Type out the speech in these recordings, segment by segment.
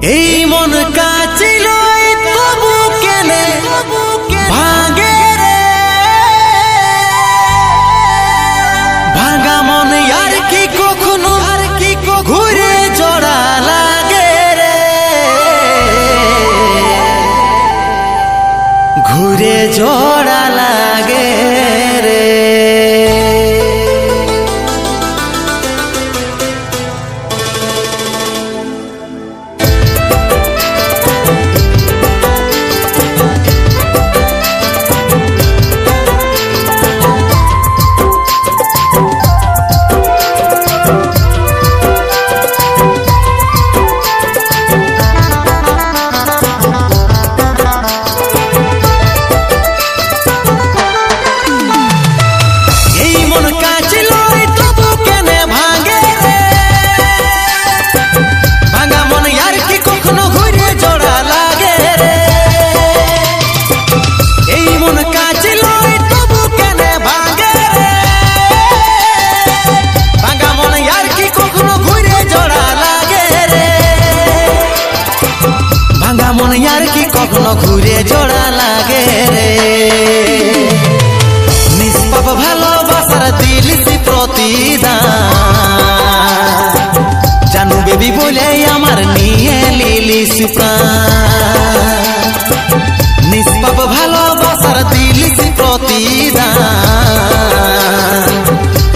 এই মন কাছিল তবু কেনে ভাঙে রে, ভাঙা মন আর কি কখনো ঘুরে জোড়া লাগে রে, ঘুরে জোড়া লাগে রে। কখনো ঘুরে জোড়া লাগে রে, নিষ্পাপ ভালোবাসার দিলিসি প্রতিদান, জানু বেবি বলে আমার নিয়ে লিলিস প্রাণ, নিষ্পাপ ভালোবাসার দিলিসি প্রতিদান,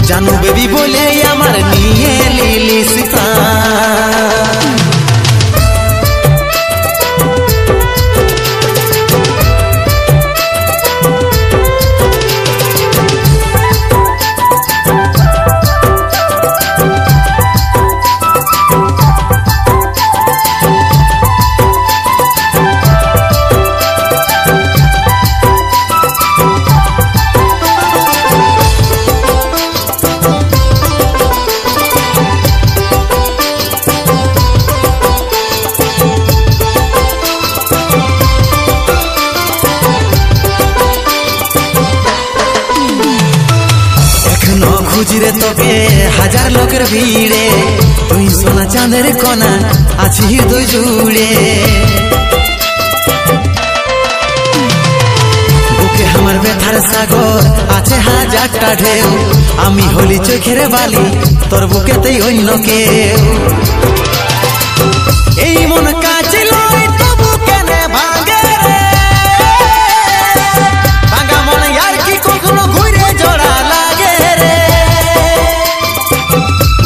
জানু বেবি বলে আমার নিয়ে লিলিস প্রাণ। খুঁজিরে তোকে হাজার লোকের ভিড়ে, তুই সোনা চাঁদের কণা আছি হৃদয় জুড়ে, বুকে আমার ব্যথার সাগর আছে হাজারটা ঢেউ, আমি হলি চোখের বালি তোর বুকেতেই অন্য কেউ, এই মন কাছিল তবু কেনে ভাঙে রে, ভাঙা মন আর কি কখনো ঘুরে জোড়া লাগে রে,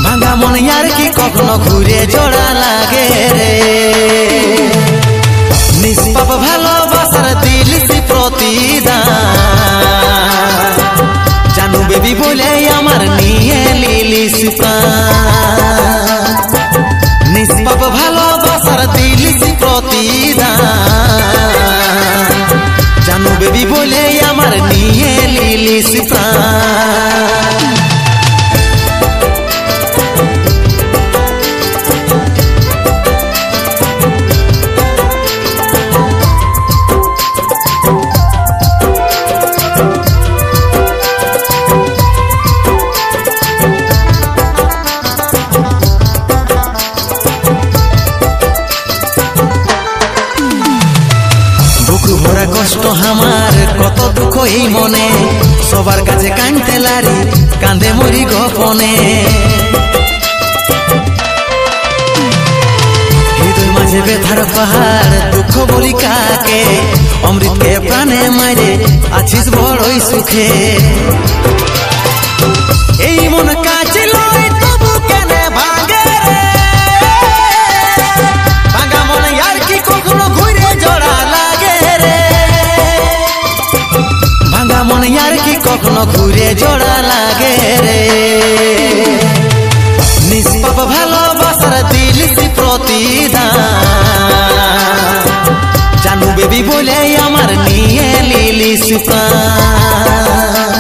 ভাঙা মন আর কি কখনো ঘুরে জোড়া লাগে রে, নিষ্পাপ ভালোবাসার দিলিসি প্রতিদান, জানু বেবি বলে আমার নিয়ে লিলিস প্রাণ, নিষ্পাপ ভালোবাসার দিলিসি প্রতিদান, জানু বেবি বলে আমার নিয়ে লিলিস প্রাণ। কষ্ট আমার কত দুঃখ এই মনে, সবার কাছে কাঁদতে লারি কাঁদে মরি গোপনে, হৃদয় মাঝে ব্যথার পাহাড় দুঃখ বলি কাকে, অমৃতকে প্রাণে মারে আছিস বড়ই সুখে, এই মন কাছিল তবু কেনে ভাঙে রে, ভাঙা মন আর কি কখনো ঘুরে জোড়া লাগে রে, ভাঙা মন আর কি কখনো ঘুরে জোড়া লাগে রে, নিষ্পাপ ভালোবাসার দিলিসি প্রতিদান, জানু বেবি বলে আমার নিয়ে লিলিস প্রাণ,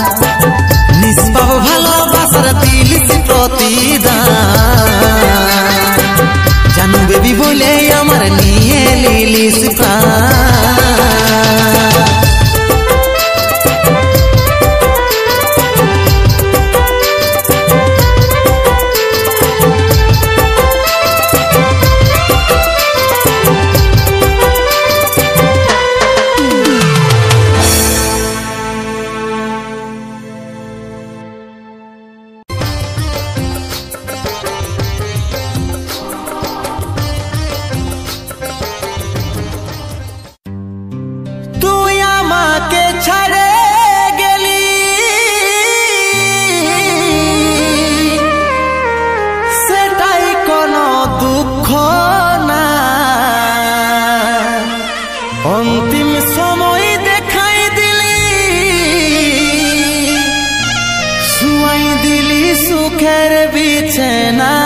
সুখের বিছানায়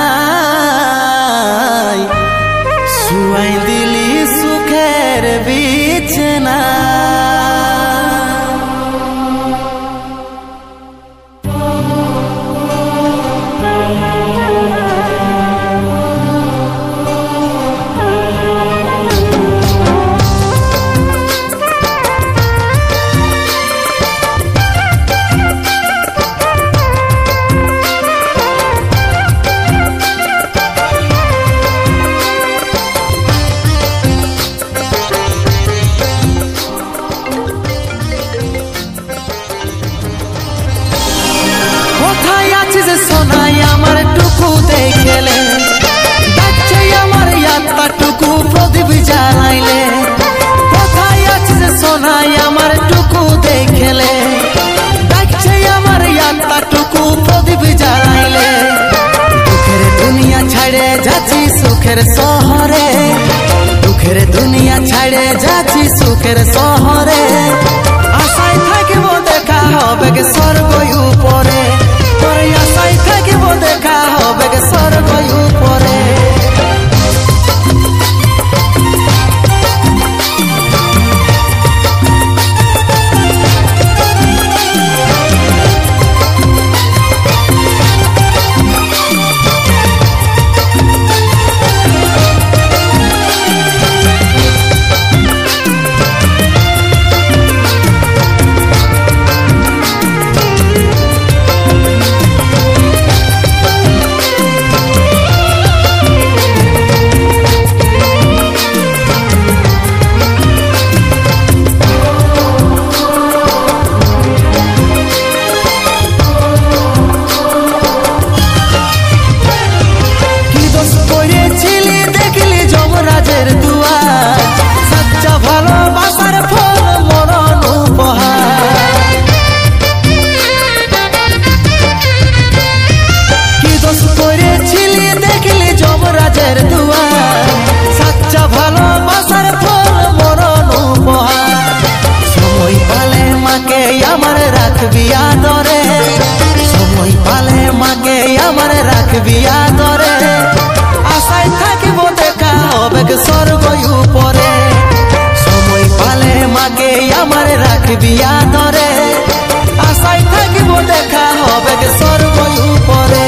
শুয়াই দিলি সুখের বিছানায়। সোনাই আমার টুকু দেখলে ডাকছে আমার আত্মা টুকু প্রদীপ জ্বালাইলে। কোথায় আছিস সোনাই আমার টুকু দেখলে ডাকছে আমার আত্মা টুকু প্রদীপ জ্বালাইলে। দুঃখের দুনিয়া ছাড়ে যাচ্ছি সুখের শহরে, দুঃখের দুনিয়া ছাড়ে যাচ্ছি সুখের শহরে। আশায় থাকিব দেখা হবে স্বর্গ উপরে, আশায় থাকিব দেখা হবে স্বর্গ উপরে। সময় পালে মাকে আমার রাখবি আদরে, আশায় থাকিব দেখা হবে স্বর্গ উপরে। সময় পালে মাকে আমার রাখবি আদরে, আশায় থাকিব দেখা হবে স্বর্গ উপরে।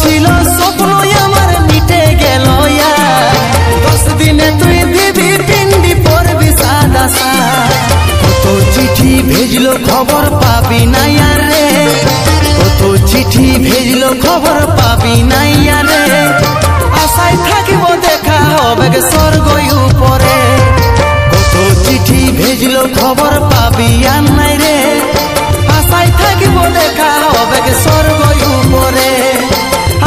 ছিল স্বপ্ন আমার মিটে গেল, 10 দিনে তুই দিবি পিন্ডি পরবি সাদা সাজ। কত চিঠি ভেজলো খবর পাবি না রে, কত চিঠি ভেজলো খবর পাবি না রে। আশায় থাকিব দেখা হবে স্বর্গ উপরে, কত চিঠি ভেজলো খবর পাবি আর নাই রে। আশায় থাকিব দেখা হবে স্বর্গ উপরে,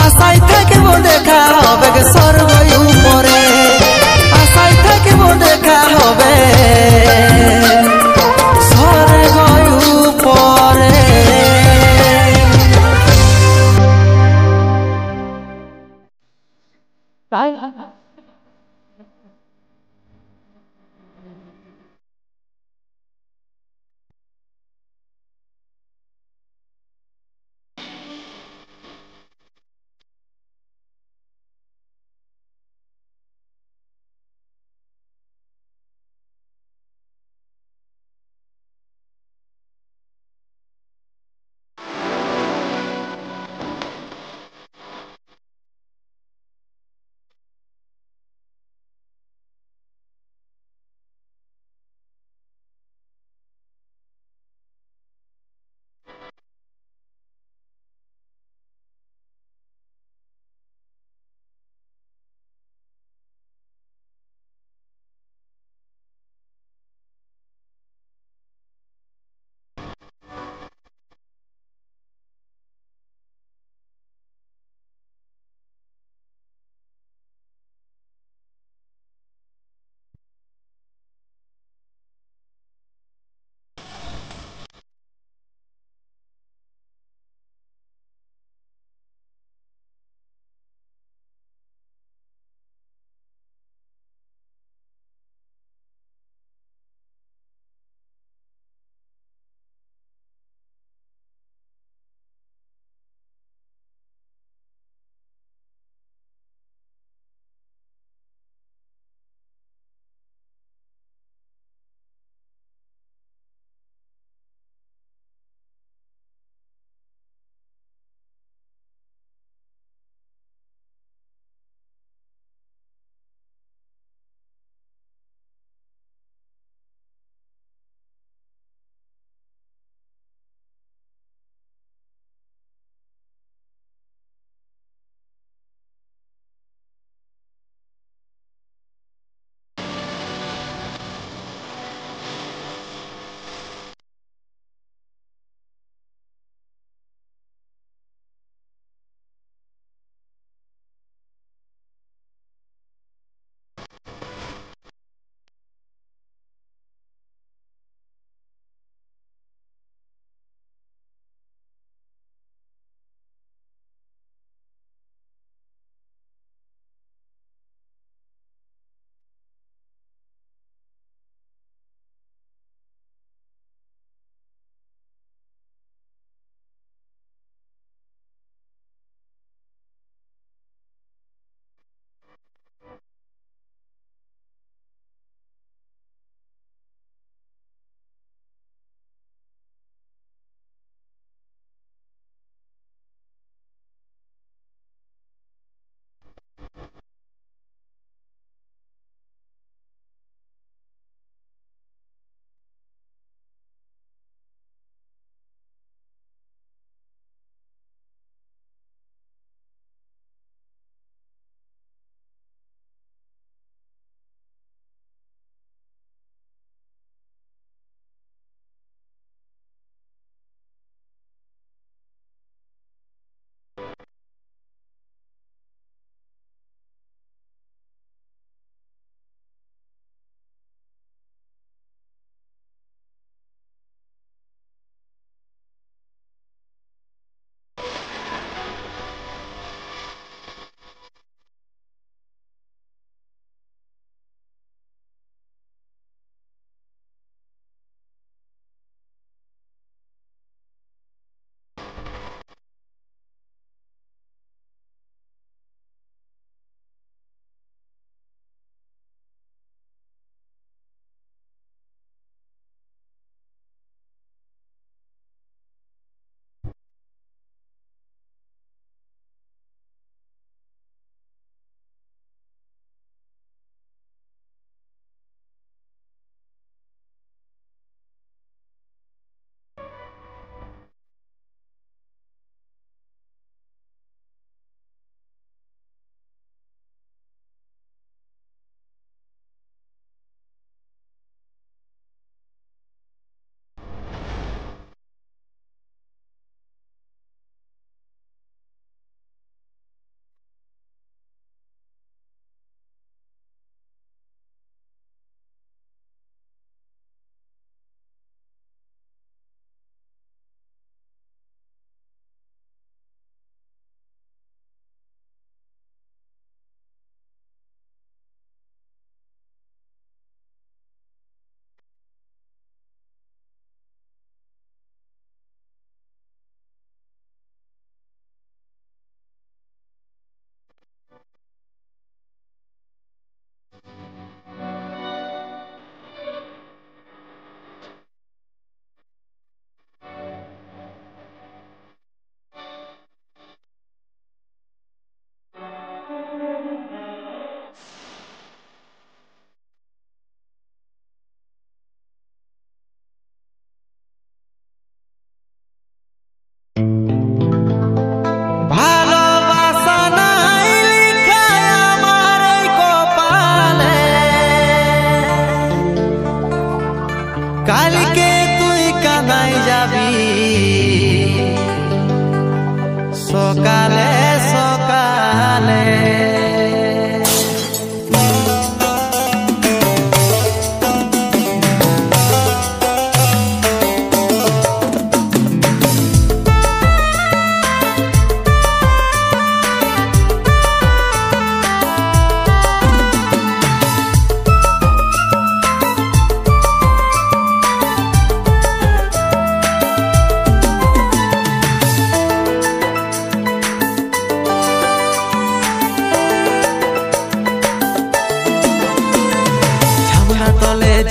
আশায় থাকিব দেখা হবে স্বর্গ উপরে, আশায় থাকিব দেখা হবে স্বর্গ উপরে।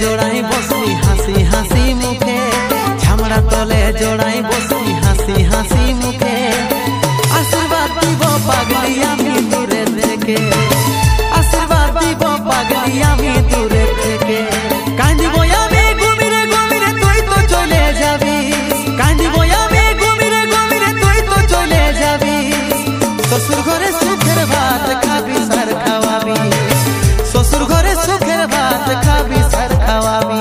জোড়াই বসি হাসি হাসি মুখে, ঝামড়া তলে জোড়াই বসি হাসি হাসি মুখে। আশীর্বাদ দিব পাগলি আমি দূরে থেকে, আশীর্বাদ দিব পাগলি আমি দূরে থেকে। কাঁদিব আমি ঘুমিরে ঘুমিরে তুই তো চলে যাবি, কাঁদিব আমি ঘুমিরে ঘুমিরে তুই তো চলে যাবি। শ্বশুর ঘরে সুখের ভাত খাবি সার খাওয়াবি, শ্বশুর ঘরে সুখের ভাত খাবি সার খাওয়াবি।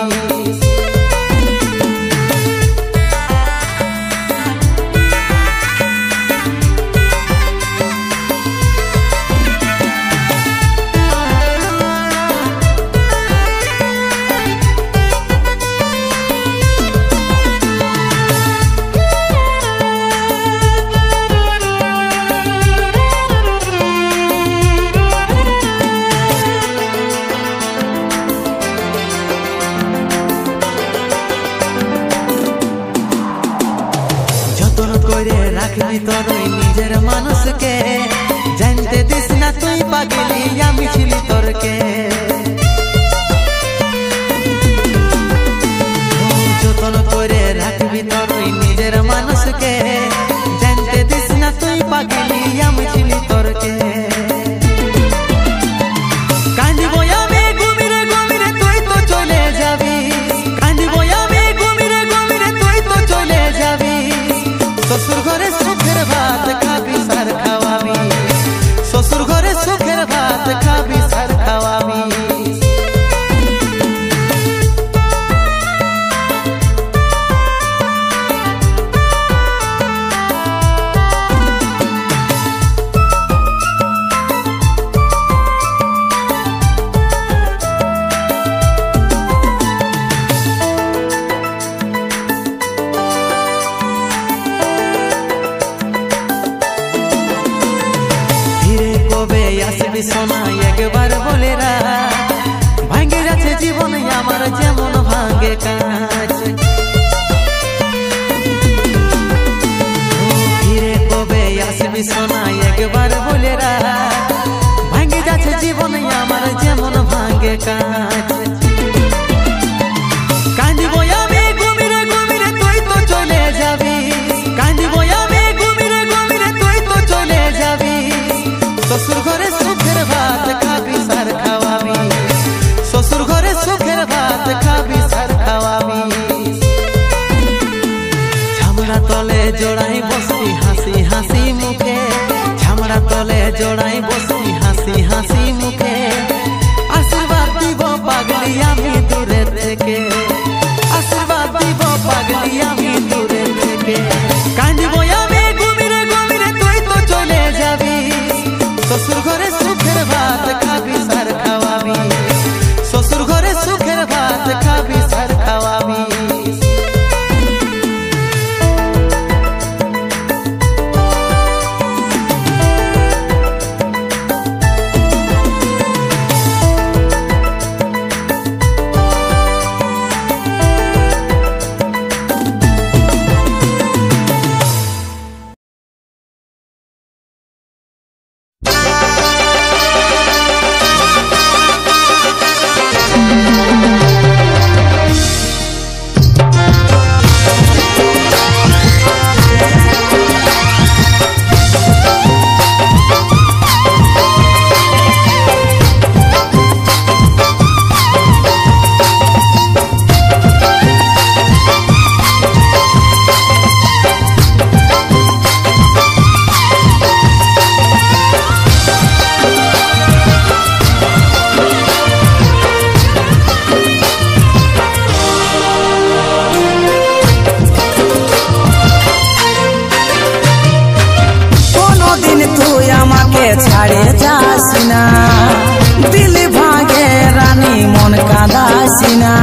রাখবি তোর ওই নিজের মানুষকে, জানতে দিস না তুই পাগলি আমি ছিলি তোরকে। যতন করে রাখবি তোর ওই নিজের মানুষকে, জানতে দিস না তুই পাগলি আমি ছিলি তোরকে। কাঁদিব আমি ঘুমিরে ঘুমিরে তুই তো চলে যাবি, কাঁদিব আমি ঘুমিরে ঘুমিরে তুই তো চলে যাবি। শ্বশুর ঘরে সুখের ভাত খাবি সার খাওয়াবি, শ্বশুর ঘরে সুখের ভাত খাবি সার খাওয়াবি। সোনা একবার বলে রা, ভাঙে যাচ্ছে জীবন আমার যেমন ভাঙে কাজ। ফিরে কবে আসবি সোনা একবার বলে রা, ভাঙে যাচ্ছে জীবন আমার যেমন ভাঙে কাজ। কাঁদিব আমি ঘুমিরে ঘুমিরে তুই তো চলে যাবি, কাঁদিব আমি ঘুমিরে ঘুমিরে তুই তো চলে যাবি। শ্বশুর ঘরে সুখের ভাত খাবি সার খাওয়াবি, শ্বশুর ঘরে সুখের ভাত খাবি সার খাওয়াবি। ঝামড়া তলে জোড়াই বসি হাসি হাসি মুখে, ঝামড়া তলে জোড়াই বসি হাসি হাসি মুখে। আশীর্বাদ দিব পাগলি আমি দূরে থেকে, আশীর্বাদ দিব পাগলি আমি দূরে থেকে। কাঁদিব আমি ঘুমিরে ঘুমিরে তুই তো চলে যাবি, শ্বশুর ঘরে সুখের ভাত খাবি সার খাওয়াবি, শ্বশুর ঘরে সুখের ভাত খাবি সার খাওয়াবি। ছাড়ে যাস না, দিল ভাঙে রানী মন কাঁদাস না।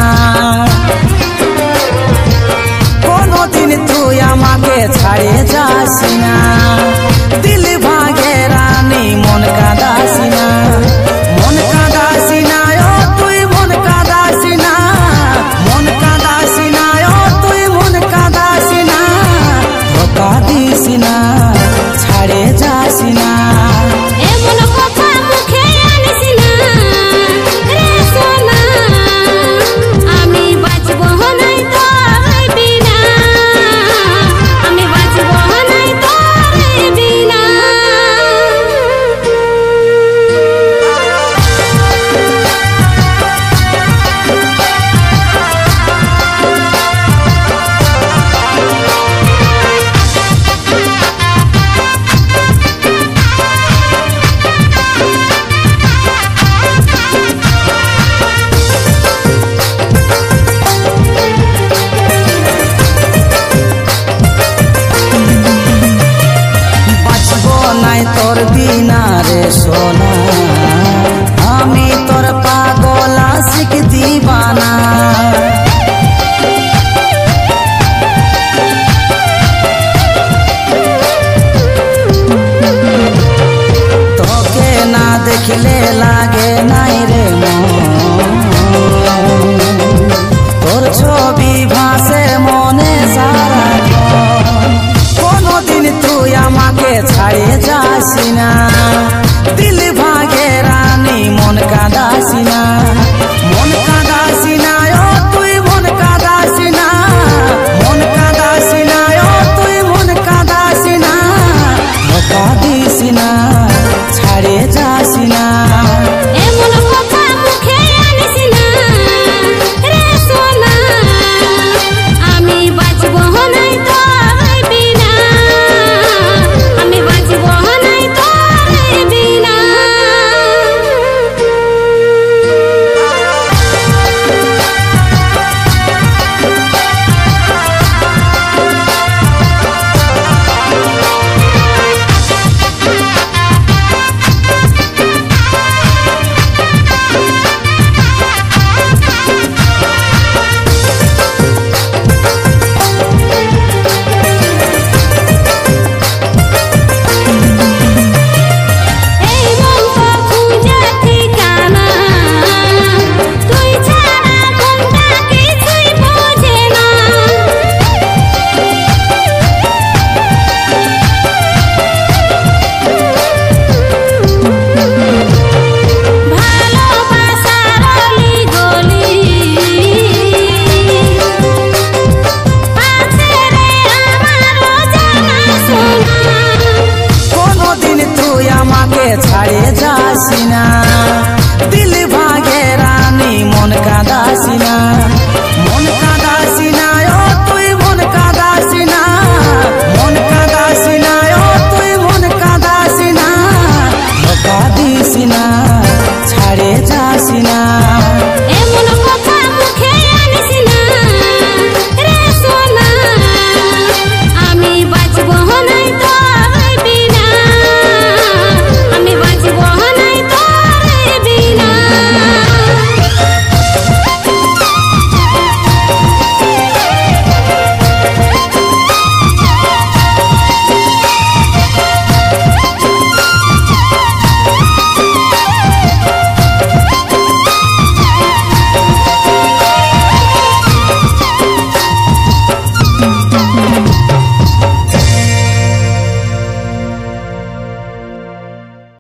কোনদিন তুই আমাকে ছাড়ে যাস না, দিল ভাঙে রানী মন কাঁদাস না। মন কাঁদাস না ও তুই মন কাঁদাস না, মন কাঁদাস না ও তুই মন কাঁদাস না। ধোকা দিস না, ছাড়ে যাস না। যাসিনা দিল ভাগে রানী মন কাঁদাসিনা।